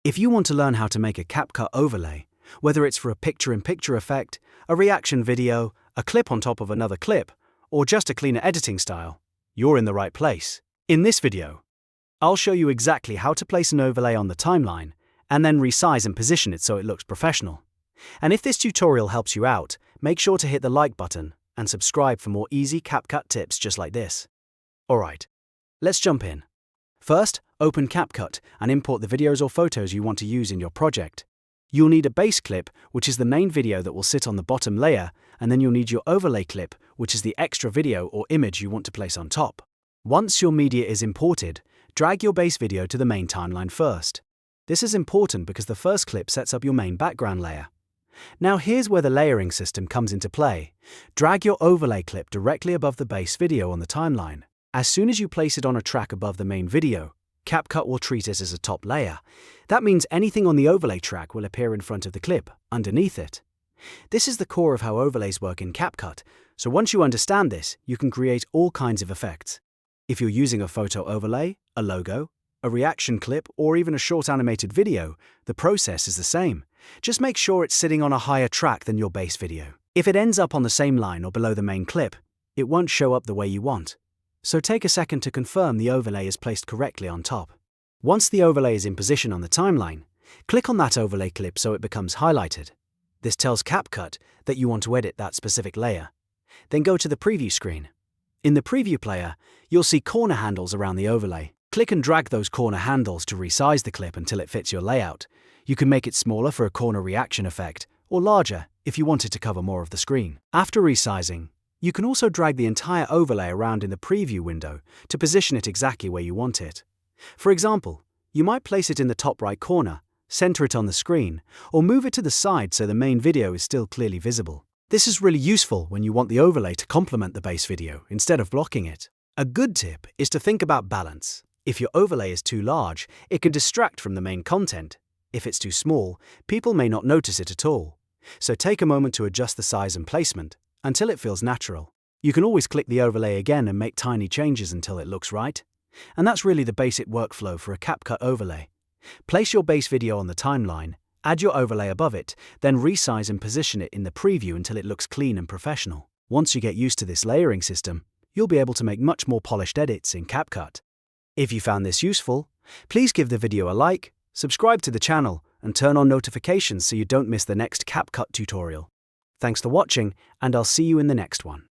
If you want to learn how to make a CapCut overlay, whether it's for a picture-in-picture effect, a reaction video, a clip on top of another clip, or just a cleaner editing style, you're in the right place. In this video, I'll show you exactly how to place an overlay on the timeline and then resize and position it so it looks professional. And if this tutorial helps you out, make sure to hit the like button and subscribe for more easy CapCut tips just like this. Alright, let's jump in. First, open CapCut and import the videos or photos you want to use in your project. You'll need a base clip, which is the main video that will sit on the bottom layer, and then you'll need your overlay clip, which is the extra video or image you want to place on top. Once your media is imported, drag your base video to the main timeline first. This is important because the first clip sets up your main background layer. Now here's where the layering system comes into play. Drag your overlay clip directly above the base video on the timeline. As soon as you place it on a track above the main video, CapCut will treat it as a top layer. That means anything on the overlay track will appear in front of the clip, underneath it. This is the core of how overlays work in CapCut, so once you understand this, you can create all kinds of effects. If you're using a photo overlay, a logo, a reaction clip, or even a short animated video, the process is the same. Just make sure it's sitting on a higher track than your base video. If it ends up on the same line or below the main clip, it won't show up the way you want. So take a second to confirm the overlay is placed correctly on top. Once the overlay is in position on the timeline, click on that overlay clip so it becomes highlighted. This tells CapCut that you want to edit that specific layer. Then go to the preview screen. In the preview player, you'll see corner handles around the overlay. Click and drag those corner handles to resize the clip until it fits your layout. You can make it smaller for a corner reaction effect, or larger if you wanted to cover more of the screen. After resizing, you can also drag the entire overlay around in the preview window to position it exactly where you want it. For example, you might place it in the top right corner, center it on the screen, or move it to the side so the main video is still clearly visible. This is really useful when you want the overlay to complement the base video instead of blocking it. A good tip is to think about balance. If your overlay is too large, it can distract from the main content. If it's too small, people may not notice it at all. So take a moment to adjust the size and placement until it feels natural. You can always click the overlay again and make tiny changes until it looks right. And that's really the basic workflow for a CapCut overlay. Place your base video on the timeline, add your overlay above it, then resize and position it in the preview until it looks clean and professional. Once you get used to this layering system, you'll be able to make much more polished edits in CapCut. If you found this useful, please give the video a like, subscribe to the channel, and turn on notifications so you don't miss the next CapCut tutorial. Thanks for watching, and I'll see you in the next one.